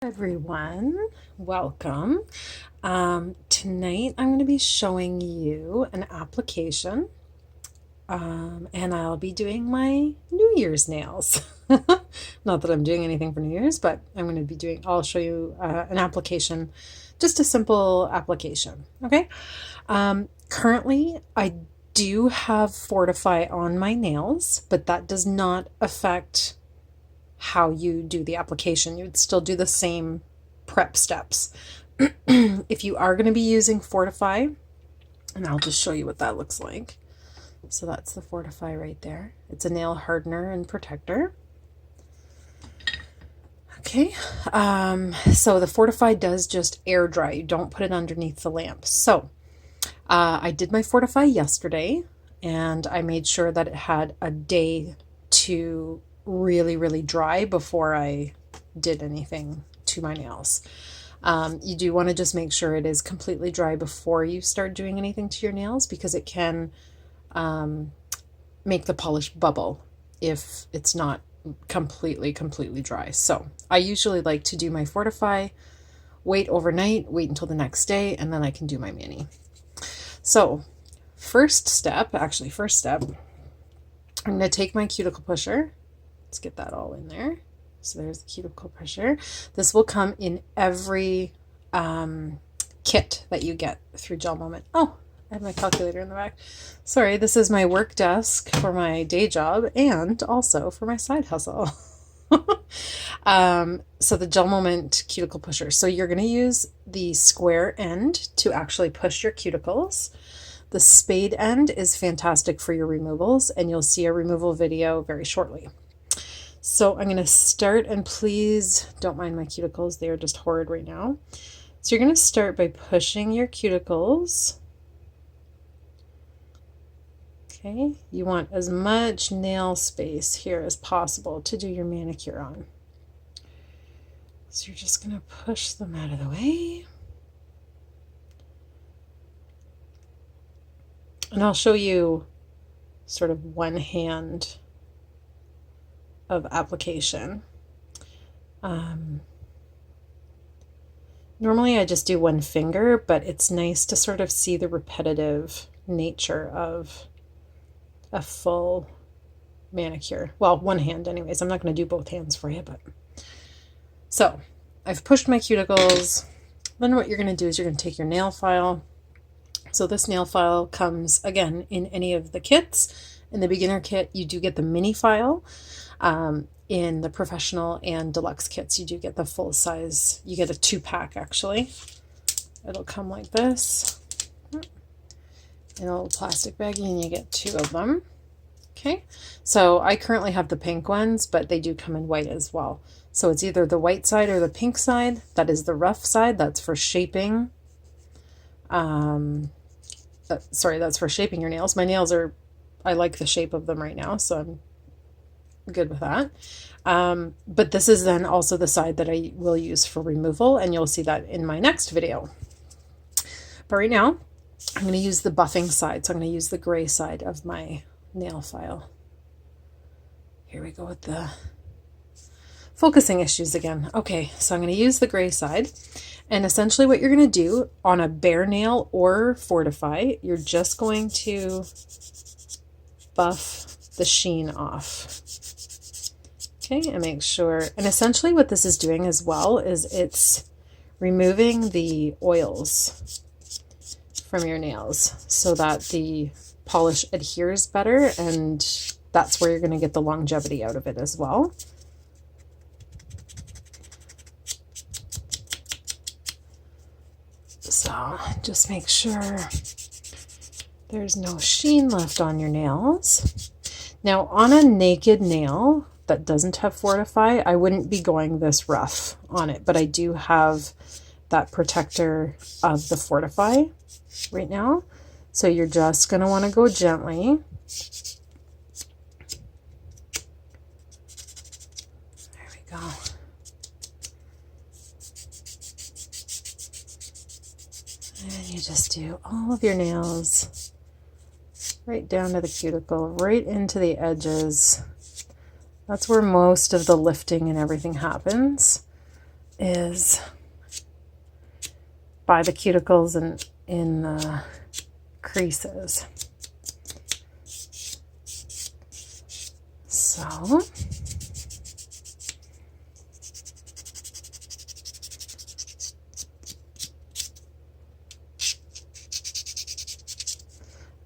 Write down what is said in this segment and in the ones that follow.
Everyone, welcome. Tonight I'm going to be showing you an application, and I'll be doing my New Year's nails. Not that I'm doing anything for New Year's, but I'll show you an application, just a simple application. Okay. Currently I do have Fortify on my nails, but that does not affect how you do the application. You'd still do the same prep steps. If you are going to be using Fortify, and I'll just show you what that looks like. So that's the Fortify right there. It's a nail hardener and protector. Okay, so the Fortify does just air dry. You don't put it underneath the lamp. So I did my Fortify yesterday, and I made sure that it had a day to really dry before I did anything to my nails. You do want to just make sure it is completely dry before you start doing anything to your nails, because it can make the polish bubble if it's not completely dry. So I usually like to do my Fortify, wait overnight, wait until the next day, and then I can do my mani. So first step, I'm going to take my cuticle pusher. Let's get that all in there. So there's the cuticle pusher. This will come in every kit that you get through GelMoment. Oh, I have my calculator in the back. Sorry, this is my work desk for my day job and also for my side hustle. So the GelMoment cuticle pusher. So you're going to use the square end to actually push your cuticles. The spade end is fantastic for your removals, and you'll see a removal video very shortly. So I'm going to start, and please don't mind my cuticles. They are just horrid right now. So you're going to start by pushing your cuticles. Okay, you want as much nail space here as possible to do your manicure on. So you're just going to push them out of the way. And I'll show you sort of one hand of application. Normally I just do one finger, but it's nice to sort of see the repetitive nature of a full manicure. Well, one hand anyways. I'm not going to do both hands for you, but so I've pushed my cuticles. Then what you're going to do is you're going to take your nail file. So this nail file comes again in any of the kits. In the beginner kit, you do get the mini file. In the professional and deluxe kits, you do get the full size. You get a 2-pack actually. It'll come like this in a little plastic baggie, and you get 2 of them. Okay, so I currently have the pink ones, but they do come in white as well. So it's either the white side or the pink side. That is the rough side. That's for shaping. Sorry, that's for shaping your nails. My nails I like the shape of them right now, so I'm good with that. But this is then also the side that I will use for removal, and you'll see that in my next video. But right now, I'm going to use the buffing side. So I'm going to use the gray side of my nail file. Here we go with the focusing issues again. Okay, so I'm going to use the gray side. And essentially what you're going to do on a bare nail or Fortify, you're just going to buff the sheen off. Okay, and make sure, and essentially what this is doing as well is it's removing the oils from your nails so that the polish adheres better, and that's where you're going to get the longevity out of it as well. So just make sure there's no sheen left on your nails. Now on a naked nail that doesn't have Fortify, I wouldn't be going this rough on it, but I do have that protector of the Fortify right now. So you're just going to want to go gently. There we go. And you just do all of your nails right down to the cuticle, right into the edges. That's where most of the lifting and everything happens. is by the cuticles and in the creases. So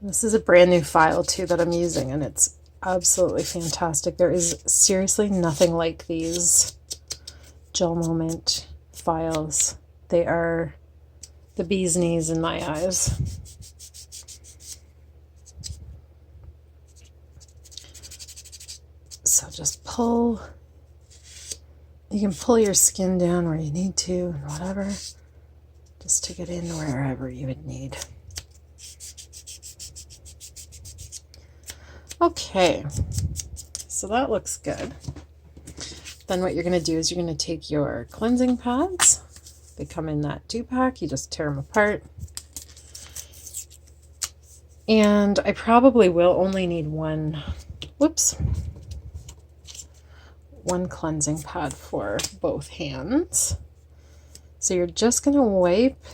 this is a brand new file too that I'm using, and it's absolutely fantastic. There is seriously nothing like these GelMoment files. They are the bee's knees in my eyes. So just pull. You can pull your skin down where you need to and whatever, just to get in wherever you would need. Okay, so that looks good. Then what you're going to do is you're going to take your cleansing pads. They come in that 2-pack. You just tear them apart. And I probably will only need one cleansing pad for both hands. So you're just going to wipe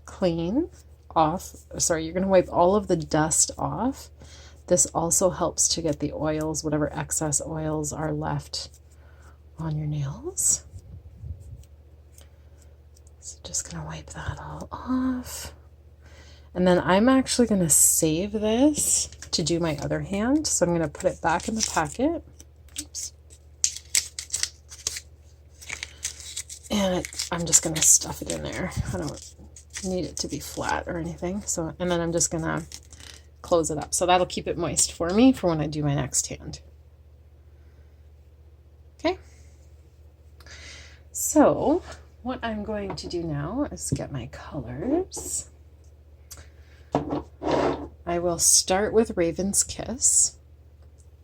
clean off. Sorry, you're going to wipe all of the dust off. This also helps to get the oils, whatever excess oils are left on your nails. So just going to wipe that all off. And then I'm actually going to save this to do my other hand. So I'm going to put it back in the packet. Oops. And I'm just going to stuff it in there. I don't need it to be flat or anything. So, and then I'm just going to close it up. So that'll keep it moist for me for when I do my next hand. Okay. So what I'm going to do now is get my colors. I will start with Raven's Kiss.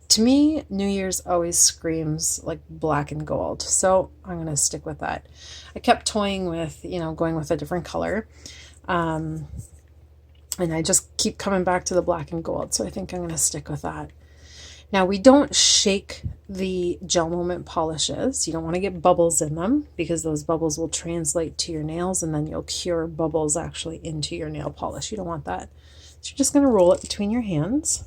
To me, New Year's always screams like black and gold, so I'm going to stick with that. I kept toying with, going with a different color, and I just keep coming back to the black and gold, so I think I'm going to stick with that. Now, we don't shake the GelMoment polishes. You don't want to get bubbles in them because those bubbles will translate to your nails, and then you'll cure bubbles actually into your nail polish. You don't want that. So you're just going to roll it between your hands.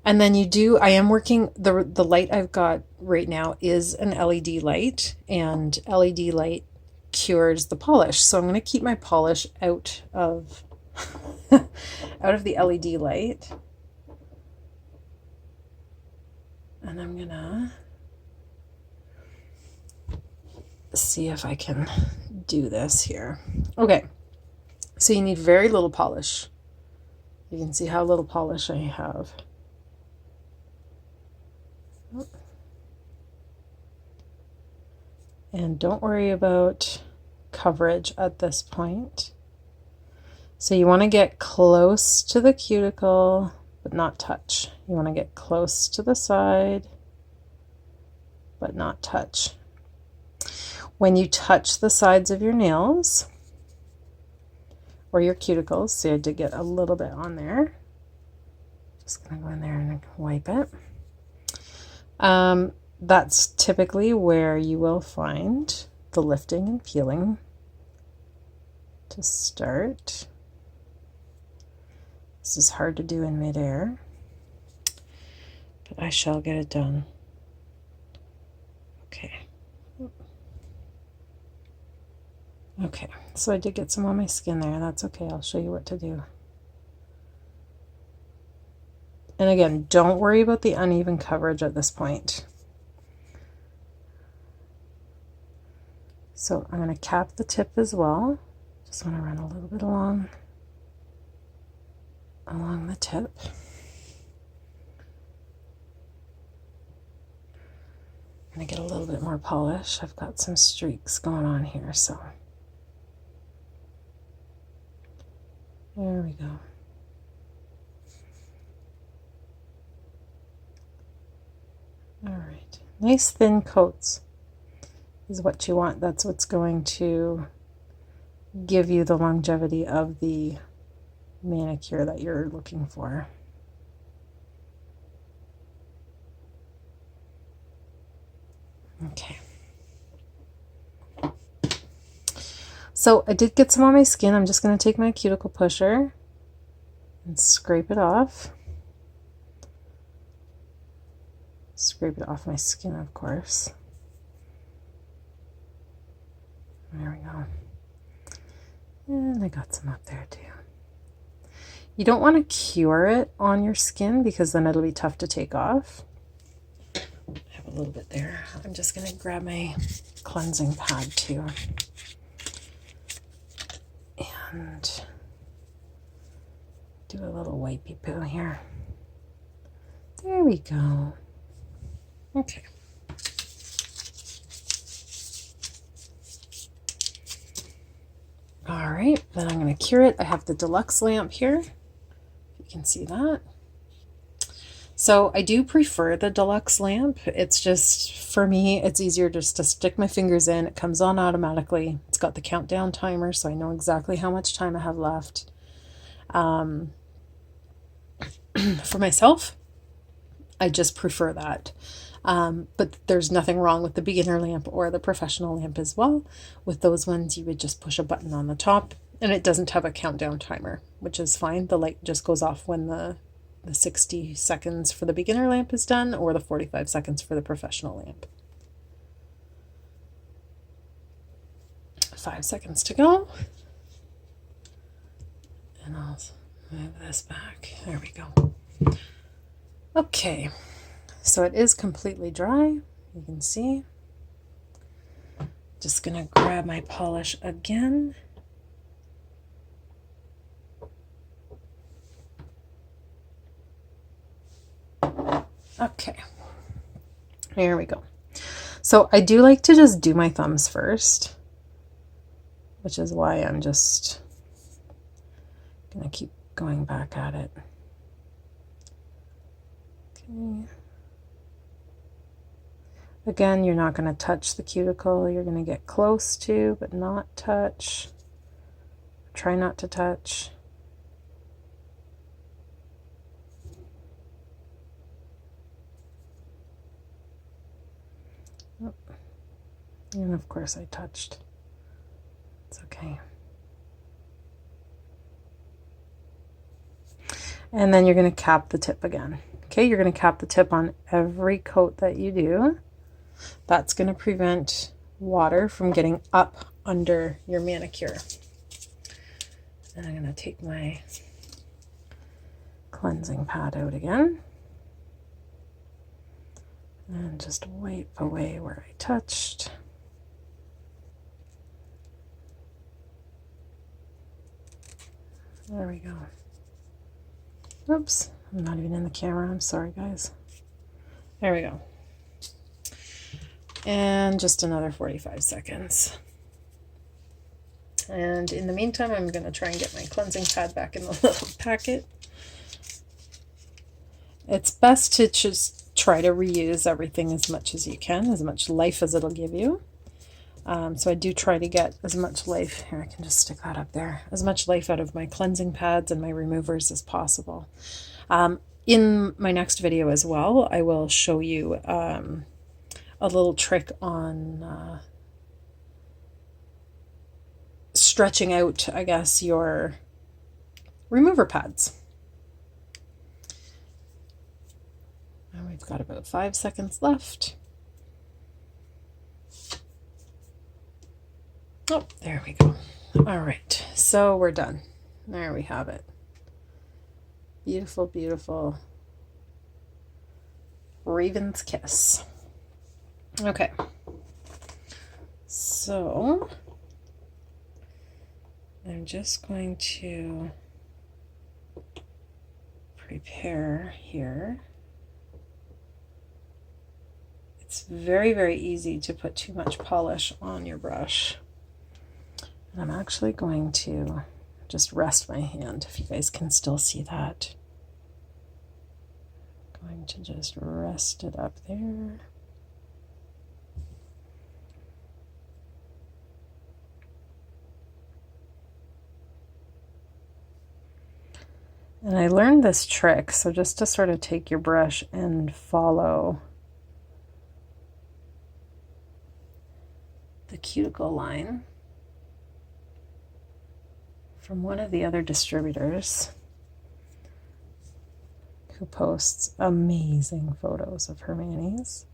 And then I am working, the light I've got right now is an LED light, and LED light cures the polish. So I'm going to keep my polish out of, out of the LED light. And I'm going to see if I can do this here. Okay, so you need very little polish. You can see how little polish I have. And don't worry about coverage at this point. So you want to get close to the cuticle, but not touch. You want to get close to the side, but not touch. When you touch the sides of your nails or your cuticles, see I did get a little bit on there. Just going to go in there and wipe it. That's typically where you will find the lifting and peeling to start. This is hard to do in midair, but I shall get it done. Okay. Okay, so I did get some on my skin there. That's okay. I'll show you what to do. And again, don't worry about the uneven coverage at this point. So I'm going to cap the tip as well. Just want to run a little bit along the tip. I'm going to get a little bit more polish. I've got some streaks going on here, so there we go. All right, nice thin coats is what you want. That's what's going to give you the longevity of the manicure that you're looking for. Okay. So I did get some on my skin. I'm just going to take my cuticle pusher and scrape it off. Scrape it off my skin, of course. There we go. And I got some up there too. You don't want to cure it on your skin because then it'll be tough to take off. I have a little bit there. I'm just going to grab my cleansing pad too. And do a little wipey poo here. There we go. Okay. All right, then I'm going to cure it. I have the deluxe lamp here. You can see that. So I do prefer the deluxe lamp. It's just, for me, it's easier just to stick my fingers in. It comes on automatically. It's got the countdown timer, so I know exactly how much time I have left. For myself, I just prefer that. But there's nothing wrong with the beginner lamp or the professional lamp as well. With those ones, you would just push a button on the top, and it doesn't have a countdown timer, which is fine. The light just goes off when the 60 seconds for the beginner lamp is done, or the 45 seconds for the professional lamp. 5 seconds to go. And I'll move this back. There we go. Okay, so it is completely dry. You can see. Just gonna grab my polish again. Okay, here we go. So I do like to just do my thumbs first, which is why I'm just gonna keep going back at it. Okay. Again, you're not going to touch the cuticle. You're going to get close to, but not touch. Try not to touch. Oh. And of course I touched. It's okay. And then you're going to cap the tip again. Okay, you're going to cap the tip on every coat that you do. That's going to prevent water from getting up under your manicure. And I'm going to take my cleansing pad out again. And just wipe away where I touched. There we go. Oops, I'm not even in the camera. I'm sorry, guys. There we go. And just another 45 seconds. And in the meantime, I'm going to try and get my cleansing pad back in the little packet. It's best to just try to reuse everything as much as you can, as much life as it'll give you. So I do try to get as much life, here I can just stick that up there, as much life out of my cleansing pads and my removers as possible. In my next video as well, I will show you a little trick on stretching out, I guess, your remover pads. And we've got about 5 seconds left. Oh, there we go. All right, so we're done. There we have it. Beautiful, beautiful Raven's Kiss. Okay, so I'm just going to prepare here. It's very, very easy to put too much polish on your brush. And I'm actually going to just rest my hand, if you guys can still see that. I'm going to just rest it up there. And I learned this trick, so just to sort of take your brush and follow the cuticle line. from one of the other distributors who posts amazing photos of her manis.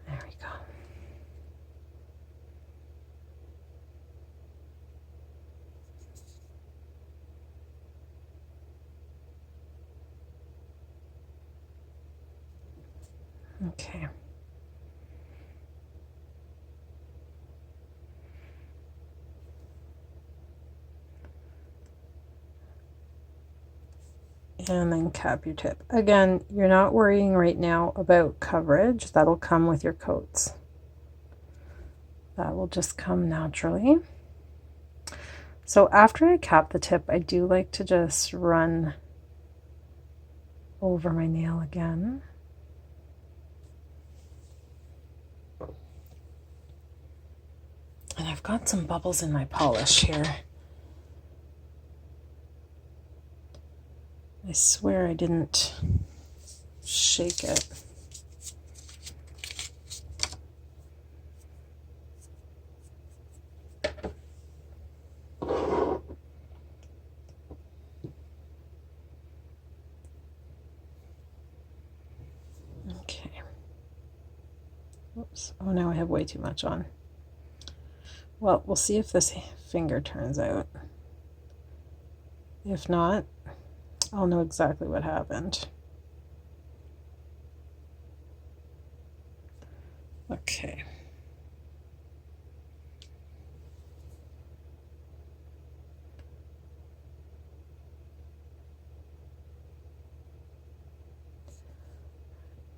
There we go. Okay. And then cap your tip. Again, you're not worrying right now about coverage. That'll come with your coats. That will just come naturally. So after I cap the tip, I do like to just run over my nail again. And I've got some bubbles in my polish here. I swear I didn't shake it. Okay. Oops. Oh, now I have way too much on. Well, we'll see if this finger turns out. If not, I'll know exactly what happened. Okay.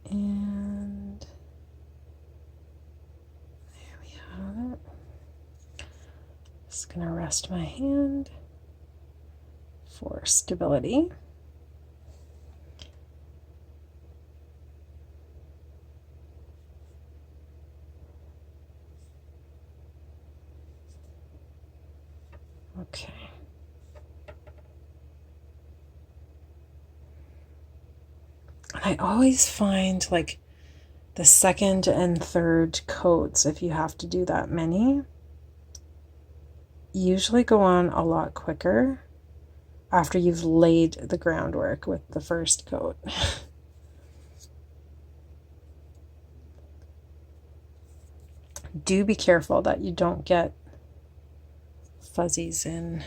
And there we have it. Just gonna rest my hand for stability. Okay. I always find like the second and third coats, if you have to do that many, usually go on a lot quicker after you've laid the groundwork with the first coat. Do be careful that you don't get fuzzies in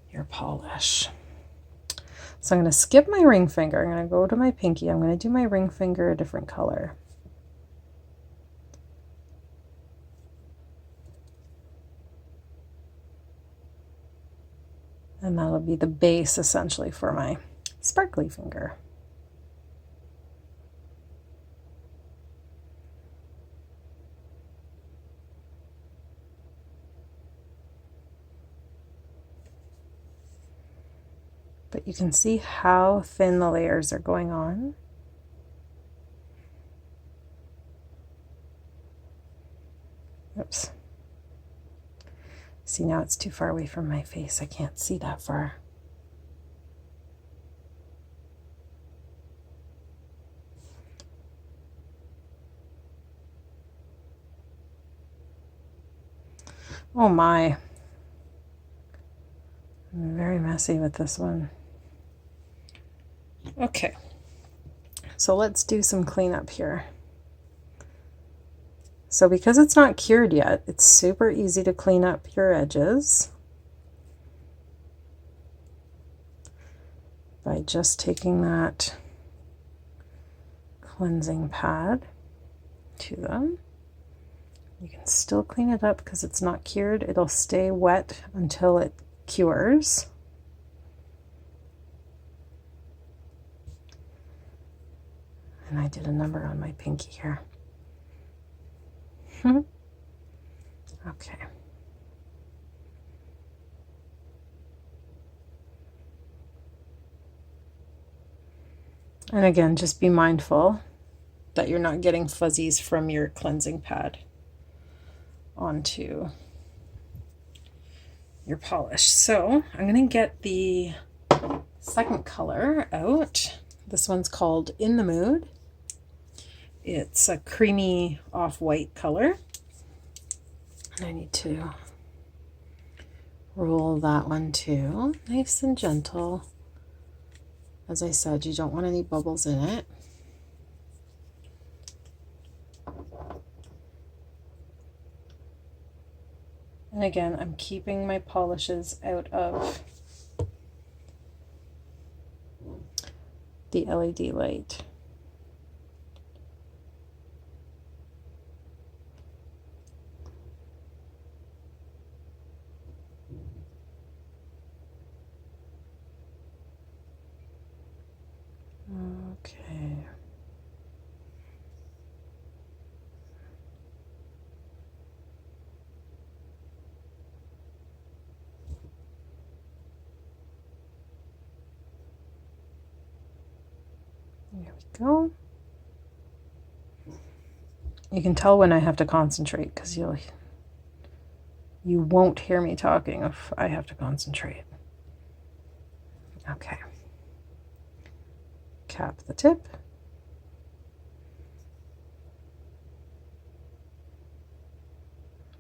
your polish. So I'm going to skip my ring finger. I'm going to go to my pinky. I'm going to do my ring finger a different color. And that'll be the base essentially for my sparkly finger. But you can see how thin the layers are going on. Oops. See, now it's too far away from my face. I can't see that far. Oh my. I'm very messy with this one. Okay, so let's do some cleanup here. So because it's not cured yet, it's super easy to clean up your edges by just taking that cleansing pad to them. You can still clean it up because it's not cured. It'll stay wet until it cures. And I did a number on my pinky here. Okay. And again, just be mindful that you're not getting fuzzies from your cleansing pad onto your polish. So I'm going to get the second color out. This one's called In the Mood. It's a creamy off-white color. And I need to roll that one too, nice and gentle. As I said, you don't want any bubbles in it. And again, I'm keeping my polishes out of the LED light. Okay. There we go. You can tell when I have to concentrate because you won't hear me talking if I have to concentrate. Okay. Cap the tip.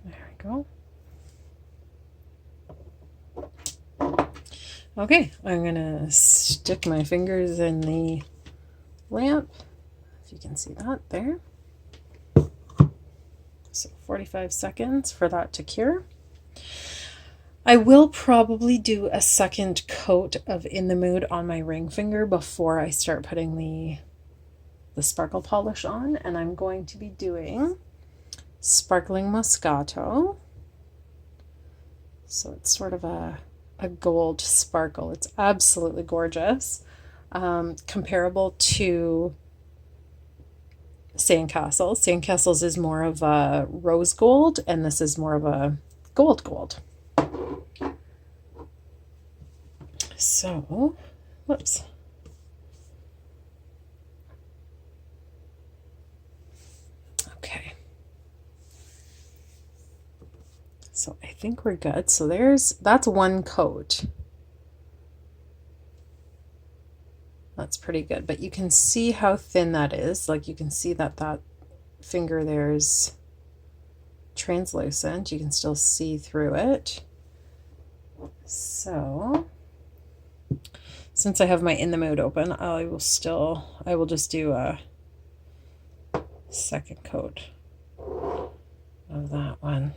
There we go. Okay, I'm gonna stick my fingers in the lamp, if you can see that there. So 45 seconds for that to cure. I will probably do a second coat of In the Mood on my ring finger before I start putting the sparkle polish on, and I'm going to be doing Sparkling Moscato. So it's sort of a gold sparkle. It's absolutely gorgeous. Comparable to Sandcastles. Sandcastles is more of a rose gold, and this is more of a gold. So, whoops. Okay. So I think we're good. So that's one coat. That's pretty good, but you can see how thin that is. Like you can see that finger there is translucent. You can still see through it. So since I have my In the Mood open, I will just do a second coat of that one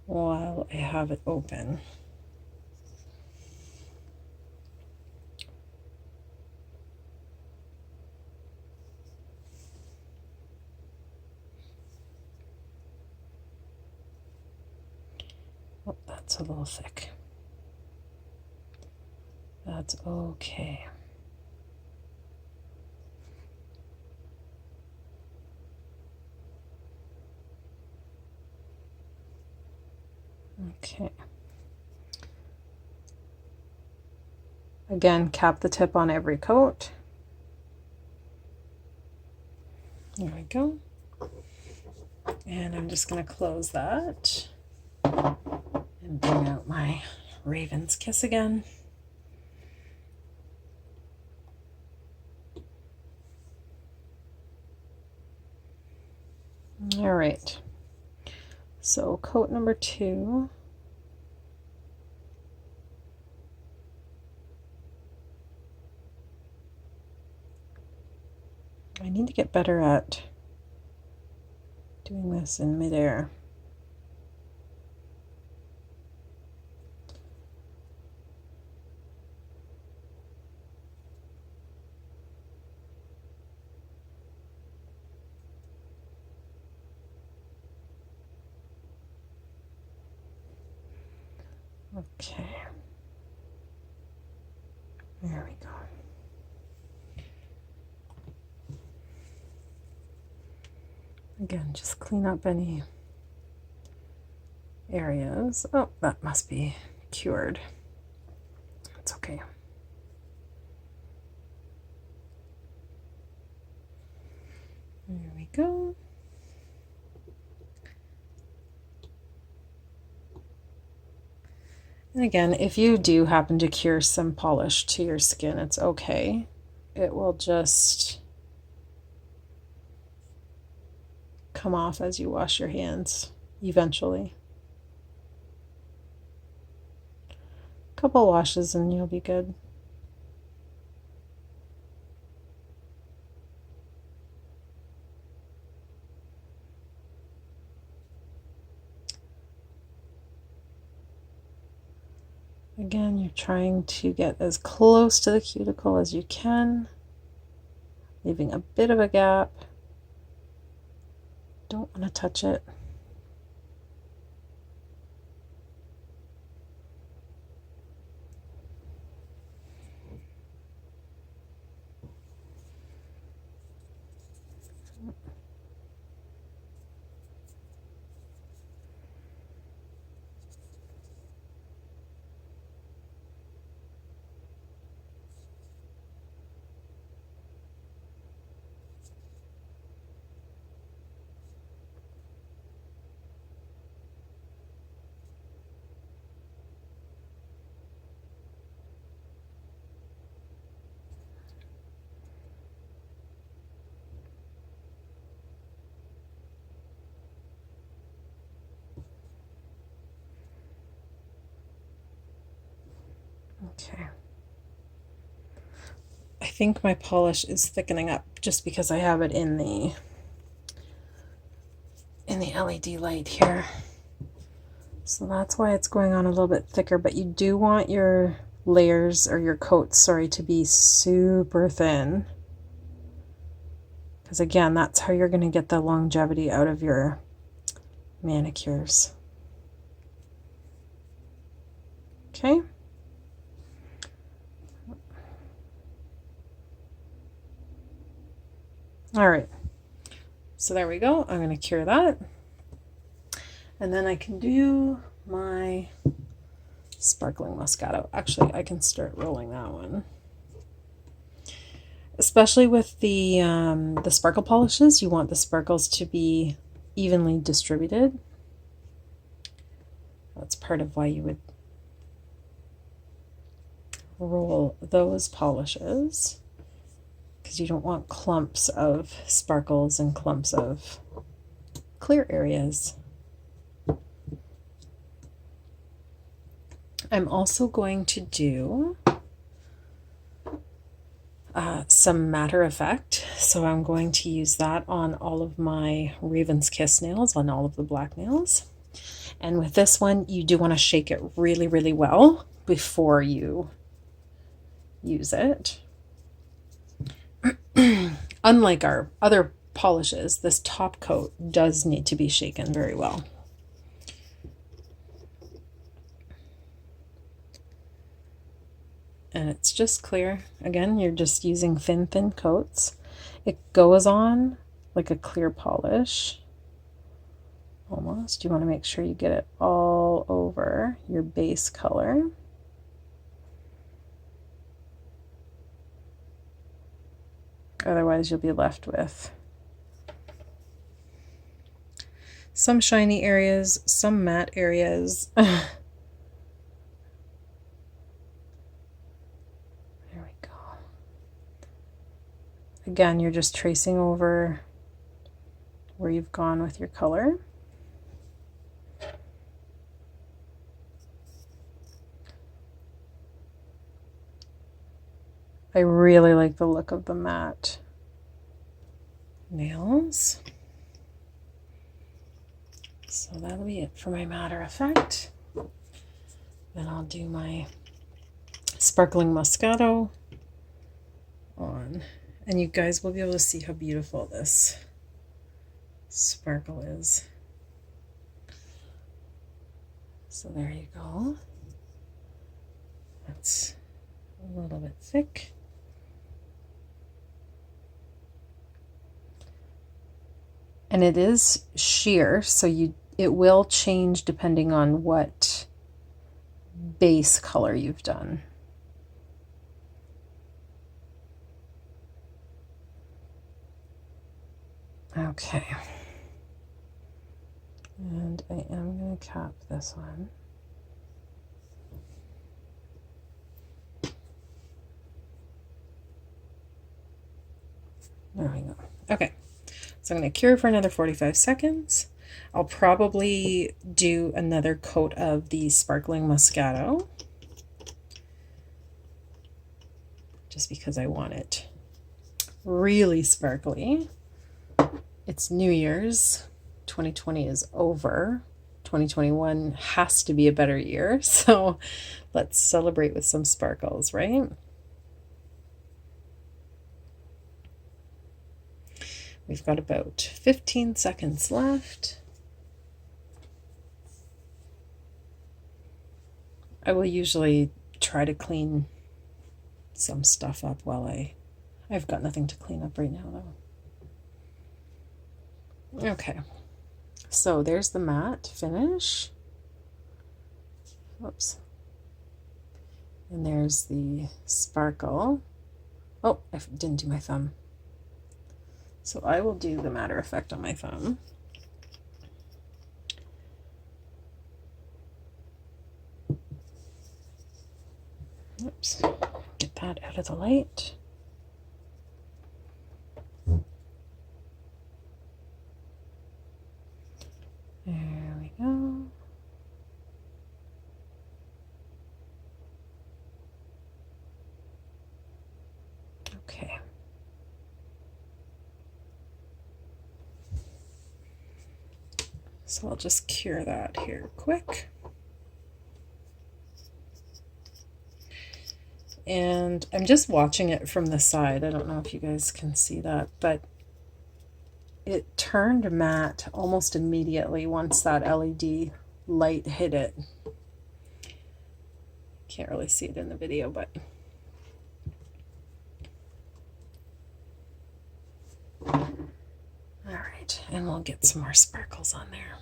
while I have it open. Oh, that's a little thick. That's okay. Okay. Again, cap the tip on every coat. There we go. And I'm just going to close that and bring out my Raven's Kiss again. All right. So coat number 2. I need to get better at doing this in midair. Okay. There we go. Again, just clean up any areas. Oh, that must be cured. It's okay. There we go. And again, if you do happen to cure some polish to your skin, it's okay. It will just come off as you wash your hands eventually. A couple washes and you'll be good. Again, you're trying to get as close to the cuticle as you can, leaving a bit of a gap. Don't want to touch it. Okay. I think my polish is thickening up just because I have it in the LED light here. So that's why it's going on a little bit thicker, but you do want your layers, or your coats, sorry, to be super thin. Because again, that's how you're going to get the longevity out of your manicures. Okay. All right. So there we go. I'm going to cure that. And then I can do my sparkling Moscato. Actually, I can start rolling that one. Especially with the sparkle polishes, you want the sparkles to be evenly distributed. That's part of why you would roll those polishes, because you don't want clumps of sparkles and clumps of clear areas. I'm also going to do some matter effect, so I'm going to use that on all of my Raven's Kiss nails, on all of the black nails. And with this one, you do want to shake it really, really well before you use it. Unlike our other polishes, this top coat does need to be shaken very well. And it's just clear. Again, you're just using thin coats. It goes on like a clear polish. Almost. You want to make sure you get it all over your base color. Otherwise, you'll be left with some shiny areas, some matte areas. Again, you're just tracing over where you've gone with your color. I really like the look of the matte nails. So that'll be it for my matter effect. Then I'll do my sparkling Moscato on. And you guys will be able to see how beautiful this sparkle is. So there you go. That's a little bit thick. And it is sheer, so it will change depending on what base color you've done. Okay, and I am going to cap this one. There we go. Okay, So I'm going to cure for another 45 seconds. I'll probably do another coat of the Sparkling Moscato, just because I want it really sparkly. It's New Year's. 2020 is over. 2021 has to be a better year, so let's celebrate with some sparkles, right? We've got about 15 seconds left. I will usually try to clean some stuff up while I've got nothing to clean up right now though. Okay, so there's the matte finish. Oops. And there's the sparkle. Oh, I didn't do my thumb. So I will do the matter effect on my thumb. Oops, get that out of the light. There we go. Okay. So I'll just cure that here quick. And I'm just watching it from the side. I don't know if you guys can see that, but it turned matte almost immediately once that LED light hit it. Can't really see it in the video, but all right, and we'll get some more sparkles on there.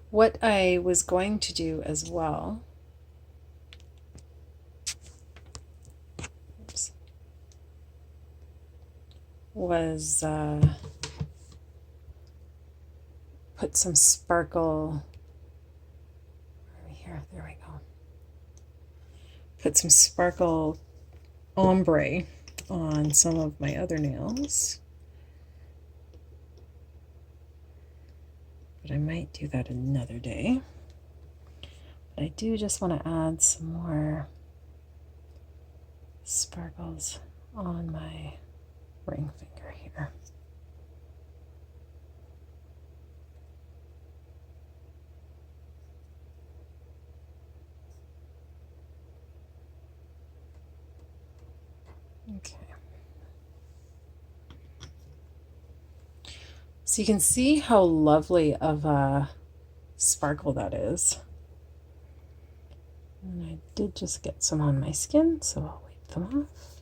What I was going to do as well, oops, was put some sparkle over here. There we go. Put some sparkle ombre on some of my other nails. But I might do that another day. But I do just want to add some more sparkles on my ring finger here. Okay. So you can see how lovely of a sparkle that is. And I did just get some on my skin, so I'll wipe them off.